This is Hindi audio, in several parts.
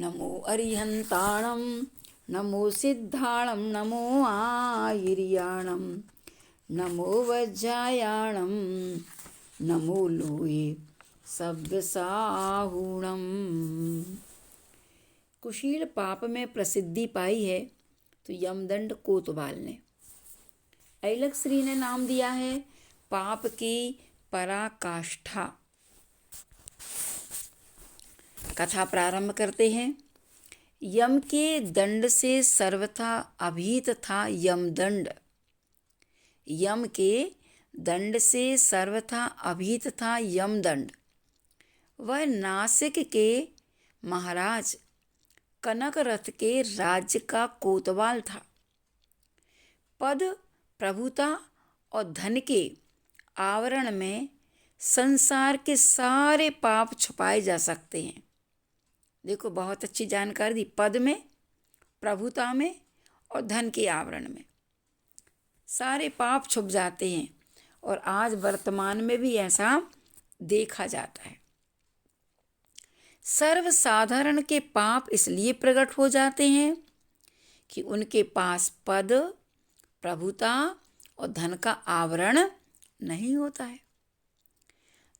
नमो अरिहन्ताणं नमो सिद्धाणं नमो आयिर्याणं नमो वज्रायाणं नमो लोये सब्रसाहूणम्। कुशील पाप में प्रसिद्धि पाई है तो यमदंड कोतवाल ने। ऐलक श्री ने नाम दिया है पाप की पराकाष्ठा। कथा प्रारंभ करते हैं। यम के दंड से सर्वथा अभीत था यमदंड। यम के दंड से सर्वथा अभीत था यमदंड। वह नासिक के महाराज कनक रथ के राज्य का कोतवाल था। पद, प्रभुता और धन के आवरण में संसार के सारे पाप छुपाए जा सकते हैं। देखो, बहुत अच्छी जानकारी दी। पद में, प्रभुता में और धन के आवरण में सारे पाप छुप जाते हैं और आज वर्तमान में भी ऐसा देखा जाता है। सर्वसाधारण के पाप इसलिए प्रकट हो जाते हैं कि उनके पास पद, प्रभुता और धन का आवरण नहीं होता है।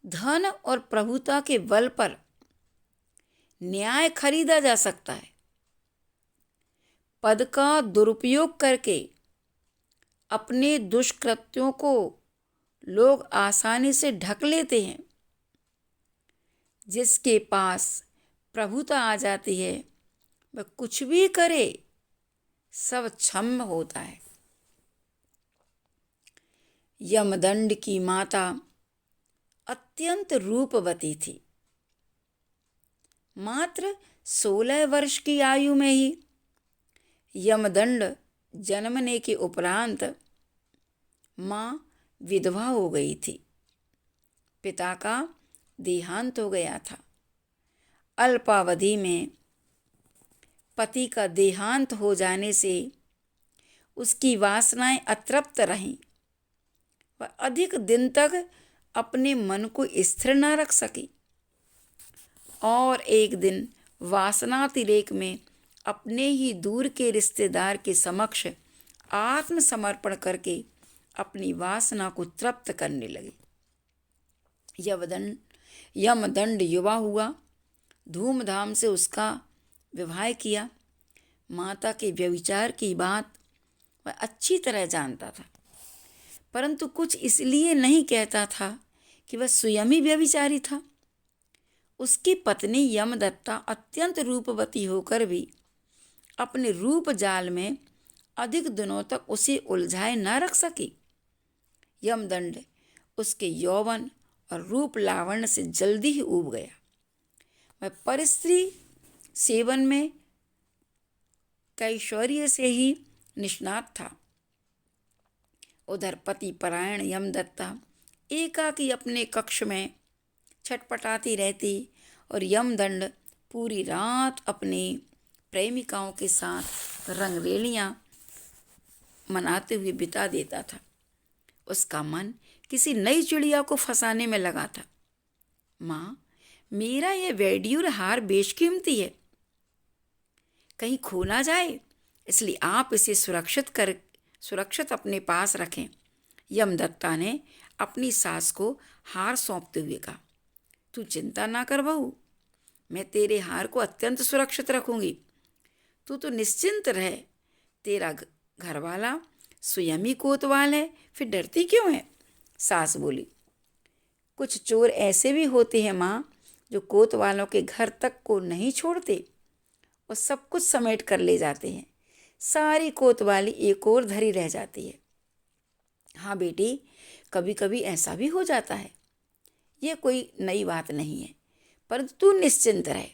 धन और प्रभुता के बल पर न्याय खरीदा जा सकता है। पद का दुरुपयोग करके अपने दुष्कृत्यों को लोग आसानी से ढक लेते हैं। जिसके पास प्रभुता आ जाती है वह कुछ भी करे सब क्षम्य होता है। यमदंड की माता अत्यंत रूपवती थी। मात्र 16 वर्ष की आयु में ही यमदंड जन्मने के उपरांत माँ विधवा हो गई थी। पिता का देहांत हो गया था। अल्पावधि में पति का देहांत हो जाने से उसकी वासनाएं अतृप्त रहीं। वह अधिक दिन तक अपने मन को स्थिर न रख सकी और एक दिन वासनातिरेक में अपने ही दूर के रिश्तेदार के समक्ष आत्मसमर्पण करके अपनी वासना को तृप्त करने लगी। यमदंड युवा हुआ। धूमधाम से उसका विवाह किया। माता के व्यभिचार की बात वह अच्छी तरह जानता था, परंतु कुछ इसलिए नहीं कहता था कि वह स्वयं ही व्यभिचारी था। उसकी पत्नी यमदत्ता अत्यंत रूपवती होकर भी अपने रूप जाल में अधिक दिनों तक उसे उलझाए न रख सकी। यमदंड उसके यौवन और रूप लावण्य से जल्दी ही ऊब गया। वह परस्त्री सेवन में कैशोर्य से ही निष्णात था। उधर पति परायण यमदत्ता एकाकी अपने कक्ष में छटपटाती रहती और यमदंड पूरी रात अपनी प्रेमिकाओं के साथ रंगरेलियां मनाते हुए बिता देता था। उसका मन किसी नई चिड़िया को फंसाने में लगा था। माँ, मेरा यह वेड्यूर हार बेशकीमती है, कहीं खो ना जाए, इसलिए आप इसे सुरक्षित अपने पास रखें। यमदत्ता ने अपनी सास को हार सौंपते हुए कहा, तू चिंता ना कर बहू, मैं तेरे हार को अत्यंत सुरक्षित रखूंगी। तू तो निश्चिंत रह। तेरा घरवाला स्वयं ही कोतवाल है, फिर डरती क्यों है? सास बोली, कुछ चोर ऐसे भी होते हैं माँ, जो कोतवालों के घर तक को नहीं छोड़ते और सब कुछ समेट कर ले जाते हैं। सारी कोतवाली एक और धरी रह जाती है। हाँ बेटी, कभी कभी ऐसा भी हो जाता है। ये कोई नई बात नहीं है, परंतु तू निश्चिंत रह।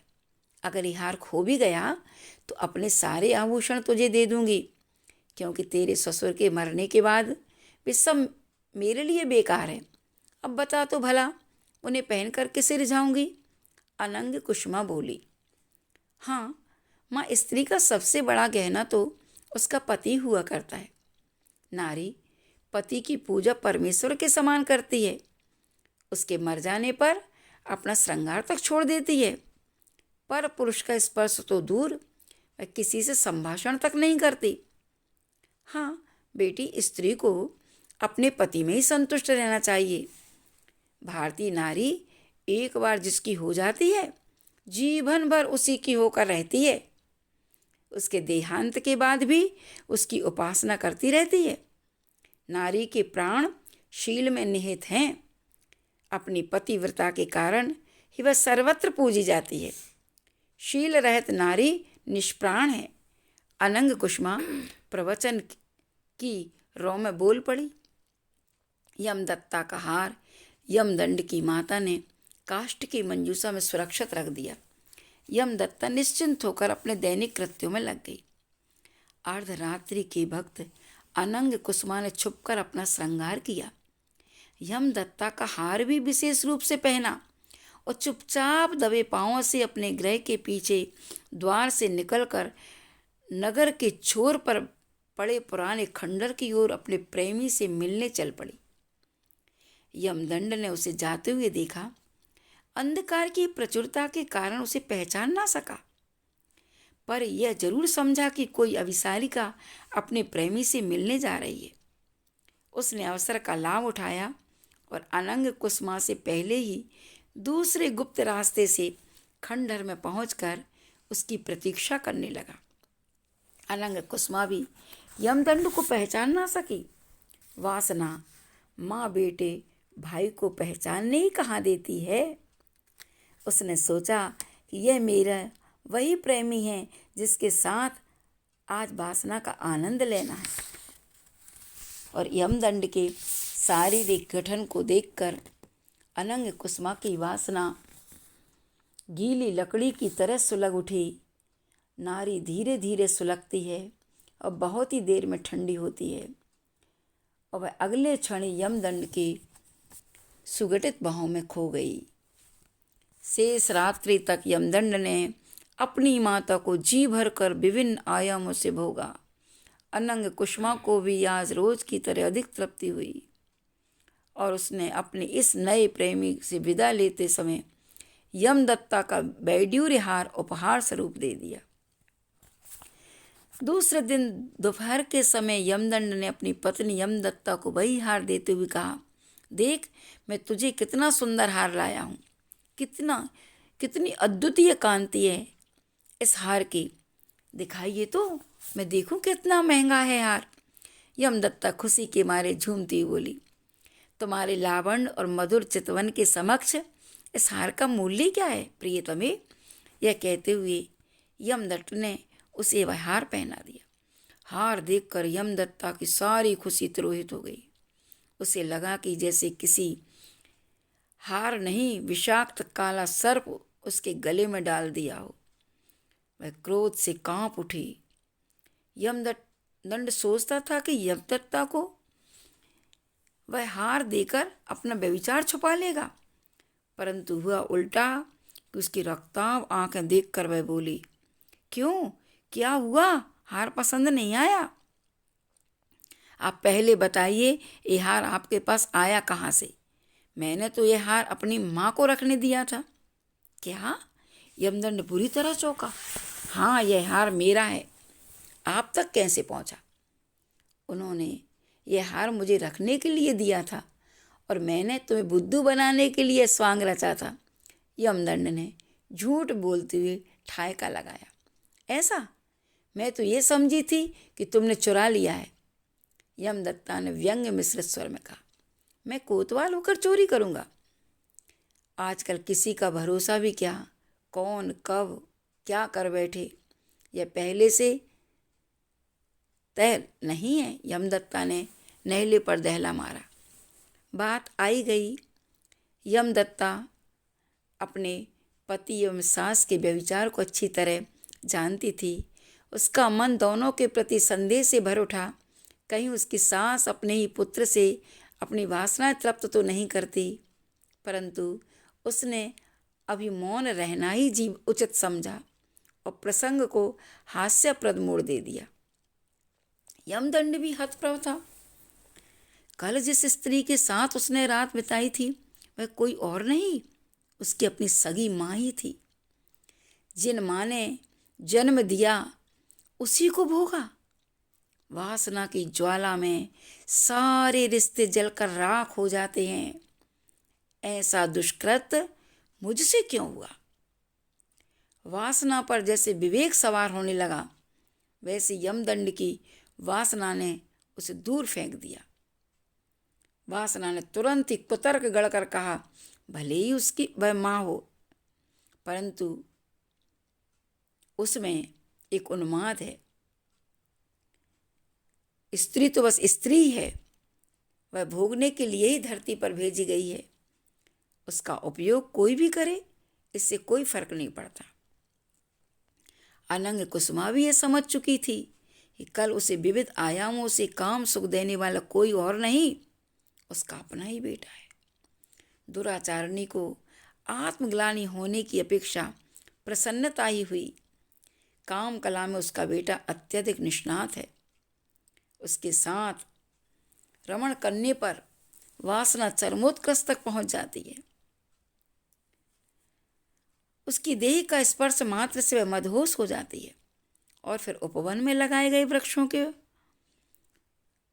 अगर ये हार खो भी गया तो अपने सारे आभूषण तुझे दे दूंगी, क्योंकि तेरे ससुर के मरने के बाद वे सब मेरे लिए बेकार है। अब बता तो भला, उन्हें पहन कर किसे रिझाऊंगी? अनंग कुसुमा बोली, हाँ माँ, स्त्री का सबसे बड़ा गहना तो उसका पति हुआ करता है। नारी पति की पूजा परमेश्वर के समान करती है। उसके मर जाने पर अपना श्रृंगार तक छोड़ देती है। पर पुरुष का स्पर्श तो दूर, वह किसी से संभाषण तक नहीं करती। हाँ बेटी, स्त्री को अपने पति में ही संतुष्ट रहना चाहिए। भारतीय नारी एक बार जिसकी हो जाती है, जीवन भर उसी की होकर रहती है। उसके देहांत के बाद भी उसकी उपासना करती रहती है। नारी के प्राण शील में निहित हैं। अपनी पतिव्रता के कारण ही वह सर्वत्र पूजी जाती है। शील रहित नारी निष्प्राण है। अनंग कुसुमा प्रवचन की रौ में बोल पड़ी। यमदत्ता का हार यमदंड की माता ने काष्ठ की मंजूषा में सुरक्षित रख दिया। यमदत्ता निश्चिंत होकर अपने दैनिक कृत्यों में लग गई। अर्धरात्रि के भक्त अनंग कुसुमा ने छुपकर अपना श्रृंगार किया। यमदत्ता का हार भी विशेष रूप से पहना और चुपचाप दबे पांवों से अपने गृह के पीछे द्वार से निकलकर नगर के छोर पर पड़े पुराने खंडर की ओर अपने प्रेमी से मिलने चल पड़ी। यमदंड ने उसे जाते हुए देखा। अंधकार की प्रचुरता के कारण उसे पहचान ना सका, पर यह जरूर समझा कि कोई अभिसारिका अपने प्रेमी से मिलने जा रही है। उसने अवसर का लाभ उठाया और अनंग कुसुमा से पहले ही दूसरे गुप्त रास्ते से खंडहर में पहुंचकर उसकी प्रतीक्षा करने लगा। अनंग कुसुमा भी यमदंड को पहचान ना सकी। वासना माँ बेटे भाई को पहचानने ही कहाँ देती है। उसने सोचा कि यह मेरा वही प्रेमी है जिसके साथ आज वासना का आनंद लेना है। और यमदंड के शारीरिक गठन को देखकर अनंग कुसुमा की वासना गीली लकड़ी की तरह सुलग उठी। नारी धीरे धीरे सुलगती है और बहुत ही देर में ठंडी होती है और वह अगले क्षण यमदंड के सुगठित बाहों में खो गई। शेष रात्रि तक यमदंड ने अपनी माता को जी भर कर विभिन्न आयामों से भोगा। अनंग कुसुमा को भी आज रोज की तरह अधिक तृप्ति हुई और उसने अपने इस नए प्रेमी से विदा लेते समय यमदत्ता का वैडूर्य हार उपहार स्वरूप दे दिया। दूसरे दिन दोपहर के समय यमदंड ने अपनी पत्नी यमदत्ता को वही हार देते हुए कहा, देख मैं तुझे कितना सुंदर हार लाया हूँ। कितनी अद्वितीय कांति है इस हार की। दिखाइए तो मैं देखूं कितना महंगा है हार। यमदत्ता खुशी के मारे झूमती बोली, तुम्हारे लावण्य और मधुर चितवन के समक्ष इस हार का मूल्य क्या है प्रियतमे। यह कहते हुए यमदत्त ने उसे वह हार पहना दिया। हार देखकर यमदत्ता की सारी खुशी तिरोहित हो गई। उसे लगा कि जैसे किसी हार नहीं विषाक्त काला सर्प उसके गले में डाल दिया हो। वह क्रोध से कांप उठी। यमदंड सोचता था कि यमदत्ता को वह हार देकर अपना व्यभिचार छुपा लेगा, परंतु हुआ उल्टा कि उसकी रक्ताभ आंखें देखकर वह बोली, क्यों, क्या हुआ, हार पसंद नहीं आया? आप पहले बताइए, ये हार आपके पास आया कहाँ से? मैंने तो यह हार अपनी माँ को रखने दिया था। क्या? यमदंड बुरी तरह चौंका। हाँ, यह हार मेरा है। आप तक कैसे पहुँचा? उन्होंने यह हार मुझे रखने के लिए दिया था और मैंने तुम्हें बुद्धू बनाने के लिए स्वांग रचा था। यमदंड ने झूठ बोलते हुए ठायका लगाया। ऐसा? मैं तो ये समझी थी कि तुमने चुरा लिया है। यमदत्ता ने व्यंग्य मिश्रित स्वर में कहा, मैं कोतवाल होकर चोरी करूंगा? आजकल किसी का भरोसा भी क्या, कौन कब क्या कर बैठे यह पहले से तय नहीं है। यमदत्ता ने नहले पर दहला मारा। बात आई गई। यमदत्ता अपने पति एवं सास के व्यभिचार को अच्छी तरह जानती थी। उसका मन दोनों के प्रति संदेह से भर उठा। कहीं उसकी सास अपने ही पुत्र से अपनी वासनाएं तृप्त तो नहीं करती, परंतु उसने अभी मौन रहना ही जीव उचित समझा और प्रसंग को हास्यप्रद मोड़ दे दिया। यमदंड भी हतप्रभ था। कल जिस स्त्री के साथ उसने रात बिताई थी वह कोई और नहीं, उसकी अपनी सगी माँ ही थी। जिन माँ ने जन्म दिया उसी को भोगा। वासना की ज्वाला में सारे रिश्ते जलकर राख हो जाते हैं। ऐसा दुष्कृत मुझसे क्यों हुआ? वासना पर जैसे विवेक सवार होने लगा, वैसे यमदंड की वासना ने उसे दूर फेंक दिया। वासना ने तुरंत ही कुतर्क गढ़कर कहा, भले ही उसकी वह माँ हो, परंतु उसमें एक उन्माद है। स्त्री तो बस स्त्री है, वह भोगने के लिए ही धरती पर भेजी गई है। उसका उपयोग कोई भी करे, इससे कोई फर्क नहीं पड़ता। अनंग कुसुमा भी ये समझ चुकी थी कि कल उसे विविध आयामों से काम सुख देने वाला कोई और नहीं, उसका अपना ही बेटा है। दुराचारणी को आत्मग्लानि होने की अपेक्षा प्रसन्नता ही हुई। काम कला में उसका बेटा अत्यधिक निष्णात है। उसके साथ रमण करने पर वासना चरमोत्कर्ष तक पहुंच जाती है। उसकी देह का स्पर्श मात्र से वह मदहोश हो जाती है और फिर उपवन में लगाए गए वृक्षों के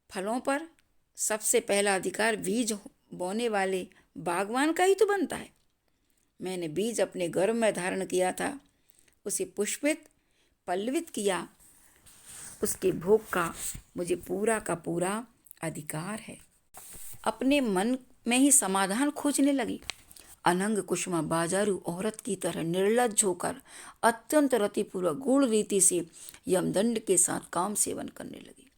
फलों पर सबसे पहला अधिकार बीज बोने वाले बागवान का ही तो बनता है। मैंने बीज अपने गर्भ में धारण किया था, उसे पुष्पित पल्लवित किया, उसके भोग का मुझे पूरा का पूरा अधिकार है। अपने मन में ही समाधान खोजने लगी। अनंग कुसुमा बाजारू औरत की तरह निर्लज्ज होकर अत्यंत रतिपूर्वक गूढ़ रीति से यमदंड के साथ काम सेवन करने लगी।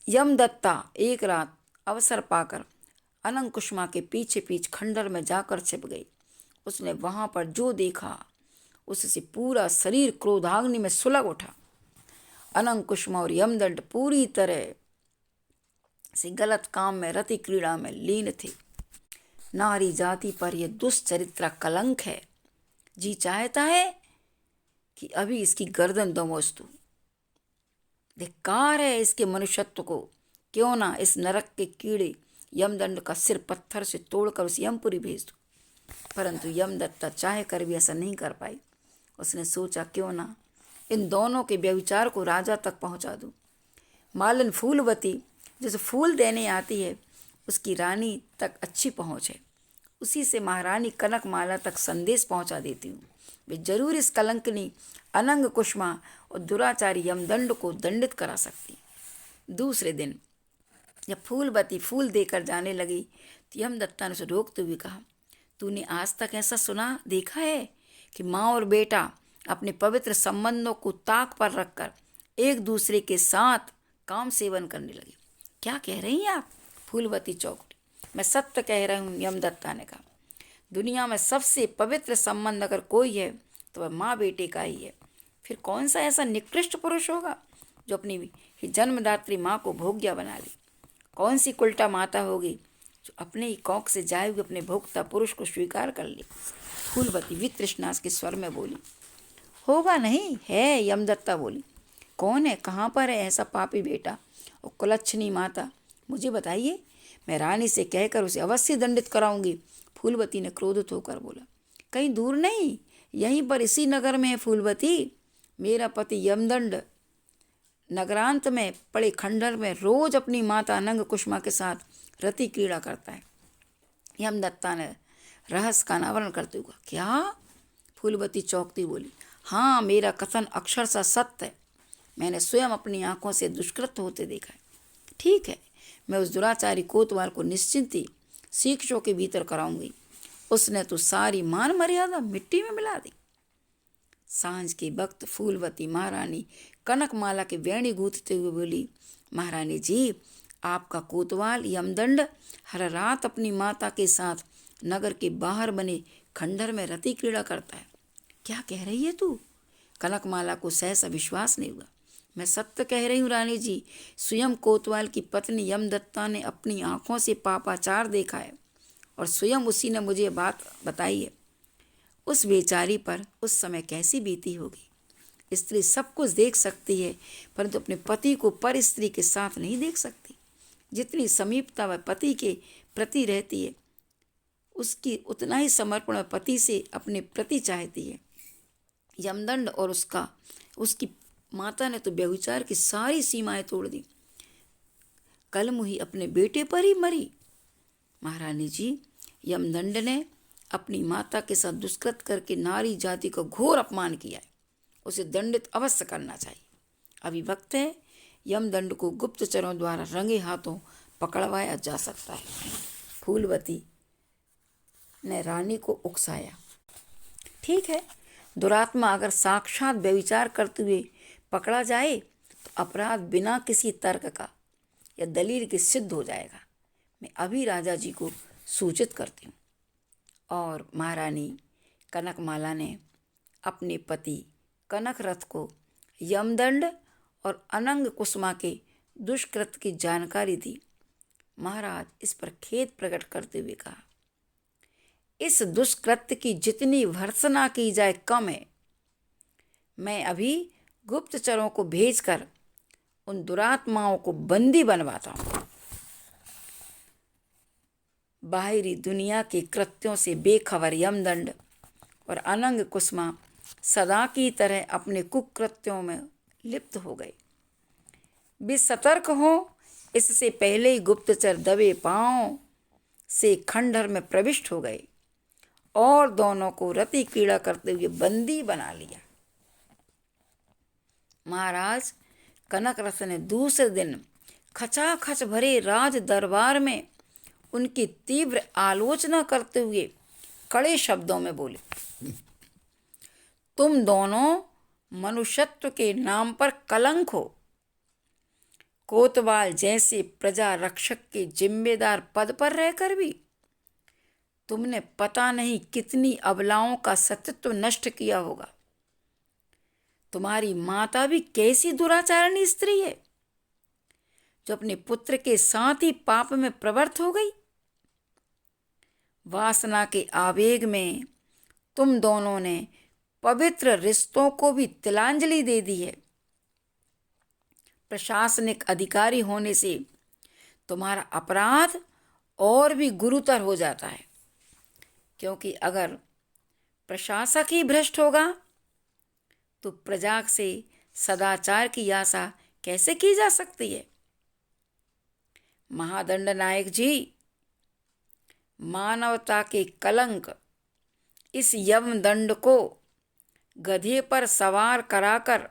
यमदत्ता एक रात अवसर पाकर अनंग कुसुमा के पीछे पीछे खंडर में जाकर छिप गई। उसने वहां पर जो देखा उससे पूरा शरीर क्रोधाग्नि में सुलग उठा। अनंग कुसुमा और यमदंड पूरी तरह से गलत काम में रति क्रीड़ा में लीन थे। नारी जाति पर यह दुष्चरित्र कलंक है। जी चाहता है कि अभी इसकी गर्दन दमोच दूं। धिक्कार है इसके मनुष्यत्व को। क्यों ना इस नरक के कीड़े यमदंड का सिर पत्थर से तोड़कर उस यमपुरी भेज दूं। परंतु यमदत्ता चाह कर भी ऐसा नहीं कर पाई। उसने सोचा, क्यों ना इन दोनों के व्यभिचार को राजा तक पहुंचा दूं। मालिन फूलवती जैसे फूल देने आती है, उसकी रानी तक अच्छी पहुंच है। उसी से महारानी कनकमाला तक संदेश पहुंचा देती हूँ। वे जरूर इस कलंकनी अनंग कुसुमा और दुराचारी यमदंड को दंडित करा सकती। दूसरे दिन जब फूलवती फूल देकर जाने लगी तो यमदत्ता ने उसे रोकते हुए कहा, तूने आज तक ऐसा सुना देखा है कि माँ और बेटा अपने पवित्र संबंधों को ताक पर रखकर एक दूसरे के साथ काम सेवन करने लगे? क्या कह रही हैं आप? फूलवती चौंकी। मैं सत्य कह रही हूँ, यमदत्ता ने कहा। दुनिया में सबसे पवित्र संबंध अगर कोई है तो वह माँ बेटे का ही है। फिर कौन सा ऐसा निकृष्ट पुरुष होगा जो अपनी ही जन्मदात्री माँ को भोग्या बना ले? कौन सी उल्टा माता होगी जो अपने ही कौख से जाए हुए अपने भोक्ता पुरुष को स्वीकार कर ले? फूलवती वितृष्णा के स्वर में बोली। होगा नहीं है, यमदत्ता बोली। कौन है, कहाँ पर है ऐसा पापी बेटा और कुलच्छनी माता? मुझे बताइए, मैं रानी से कहकर उसे अवश्य दंडित कराऊंगी। फूलवती ने क्रोधित होकर बोला। कहीं दूर नहीं, यहीं पर इसी नगर में है फूलवती। मेरा पति यमदंड नगरांत में पड़े खंडर में रोज अपनी माता अनंग कुसुमा के साथ रति क्रीड़ा करता है। यमदत्ता ने रहस्य का अनावरण करते हुए, क्या? फूलवती चौंकती बोली। हाँ, मेरा कथन अक्षरशः सत्य है। मैंने स्वयं अपनी आंखों से दुष्कृत्य होते देखा है। ठीक है, मैं उस दुराचारी कोतवाल को निश्चिंत ही शिक्षों के भीतर कराऊंगी। उसने तो सारी मान मर्यादा मिट्टी में मिला दी। सांझ के वक्त फूलवती महारानी कनकमाला के वेणी गूंथते हुए बोली, महारानी जी, आपका कोतवाल यमदंड हर रात अपनी माता के साथ नगर के बाहर बने खंडर में रति क्रीड़ा करता है। क्या कह रही है तू? कनकमाला को सहसा विश्वास नहीं हुआ। मैं सत्य कह रही हूँ रानी जी, स्वयं कोतवाल की पत्नी यमदत्ता ने अपनी आंखों से पापाचार देखा है और स्वयं उसी ने मुझे बात बताई है। उस बेचारी पर उस समय कैसी बीती होगी। स्त्री सब कुछ देख सकती है परंतु अपने पति को पर स्त्री के साथ नहीं देख सकती। जितनी समीपता वह पति के प्रति रहती है उसकी उतना ही समर्पण पति से अपने प्रति चाहती है। यमदंड और उसकी माता ने तो व्यभिचार की सारी सीमाएं तोड़ दी। कलमुही अपने बेटे पर ही मरी। महारानी जी, यमदंड ने अपनी माता के साथ दुष्कृत करके नारी जाति का घोर अपमान किया है। उसे दंडित अवश्य करना चाहिए। अभी वक्त है, यमदंड को गुप्तचरों द्वारा रंगे हाथों पकड़वाया जा सकता है। फूलवती ने रानी को उकसाया। ठीक है, दुरात्मा अगर साक्षात व्यभिचार करते हुए पकड़ा जाए तो अपराध बिना किसी तर्क का या दलील के सिद्ध हो जाएगा। मैं अभी राजा जी को सूचित करती हूँ। और महारानी कनकमाला ने अपने पति कनकरथ को यमदंड और अनंग कुसुमा के दुष्कृत्य की जानकारी दी। महाराज इस पर खेद प्रकट करते हुए कहा, इस दुष्कृत्य की जितनी भर्त्सना की जाए कम है। मैं अभी गुप्तचरों को भेजकर उन दुरात्माओं को बंदी बनवाता हूँ। बाहरी दुनिया के कृत्यों से बेखबर यमदंड और अनंग कुसुमा सदा की तरह अपने कुकृत्यों में लिप्त हो गए। वे सतर्क हो इससे पहले ही गुप्तचर दबे पांव से खंडहर में प्रविष्ट हो गए और दोनों को रति क्रीड़ा करते हुए बंदी बना लिया। महाराज कनकरथ ने दूसरे दिन खचाखच भरे राज दरबार में उनकी तीव्र आलोचना करते हुए कड़े शब्दों में बोले, तुम दोनों मनुष्यत्व के नाम पर कलंक हो। कोतवाल जैसे प्रजा रक्षक के जिम्मेदार पद पर रहकर भी तुमने पता नहीं कितनी अबलाओं का सतीत्व नष्ट किया होगा। तुम्हारी माता भी कैसी दुराचारणी स्त्री है जो अपने पुत्र के साथ ही पाप में प्रवृत्त हो गई। वासना के आवेग में तुम दोनों ने पवित्र रिश्तों को भी तिलांजलि दे दी है। प्रशासनिक अधिकारी होने से तुम्हारा अपराध और भी गुरुतर हो जाता है, क्योंकि अगर प्रशासक ही भ्रष्ट होगा तो प्रजा से सदाचार की आशा कैसे की जा सकती है। महादंड नायक जी, मानवता के कलंक इस यमदंड को गधे पर सवार कराकर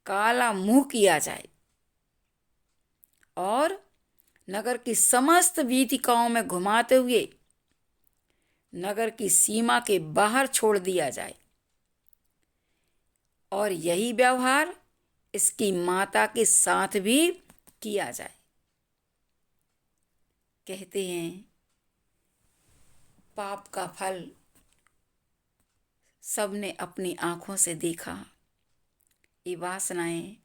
काला मुंह किया जाए और नगर की समस्त वीथिकाओं में घुमाते हुए नगर की सीमा के बाहर छोड़ दिया जाए। और यही व्यवहार इसकी माता के साथ भी किया जाए। कहते हैं पाप का फल सबने अपनी आंखों से देखा। ये वासनाएं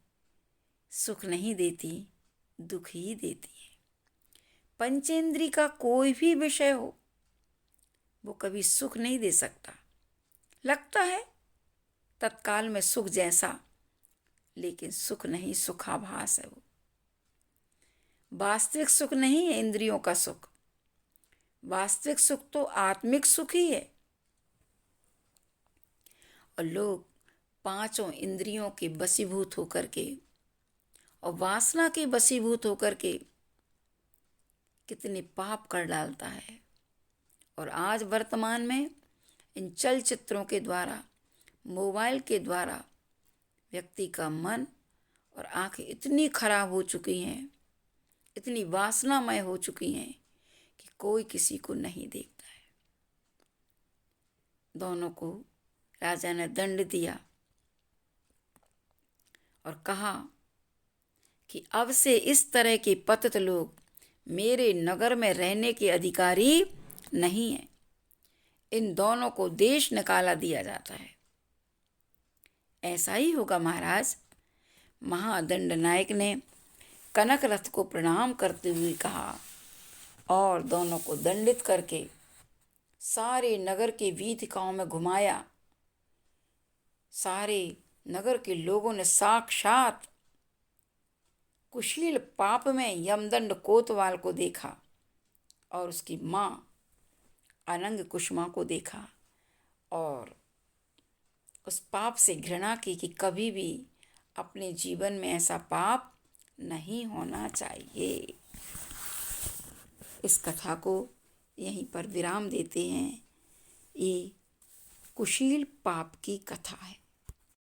सुख नहीं देती, दुख ही देती है। पंचेंद्री का कोई भी विषय हो वो कभी सुख नहीं दे सकता। लगता है तत्काल में सुख जैसा, लेकिन सुख नहीं, सुखाभास है वो। वास्तविक सुख नहीं है इंद्रियों का सुख। वास्तविक सुख तो आत्मिक सुख ही है। और लोग पांचों इंद्रियों के वशीभूत होकर के और वासना के वशीभूत होकर के कितने पाप कर डालता है। और आज वर्तमान में इन चलचित्रों के द्वारा, मोबाइल के द्वारा व्यक्ति का मन और आंखें इतनी खराब हो चुकी हैं, इतनी वासनामय हो चुकी हैं कि कोई किसी को नहीं देखता है। दोनों को राजा ने दंड दिया और कहा कि अब से इस तरह के पतित लोग मेरे नगर में रहने के अधिकारी नहीं हैं। इन दोनों को देश निकाला दिया जाता है। ऐसा ही होगा महाराज। महादंड नायक ने कनकरथ को प्रणाम करते हुए कहा और दोनों को दंडित करके सारे नगर के वीथिकाओं में घुमाया। सारे नगर के लोगों ने साक्षात कुशील पाप में यमदंड कोतवाल को देखा और उसकी माँ अनंग कुसुमा को देखा और उस पाप से घृणा की कि कभी भी अपने जीवन में ऐसा पाप नहीं होना चाहिए। इस कथा को यहीं पर विराम देते हैं। ये कुशील पाप की कथा है।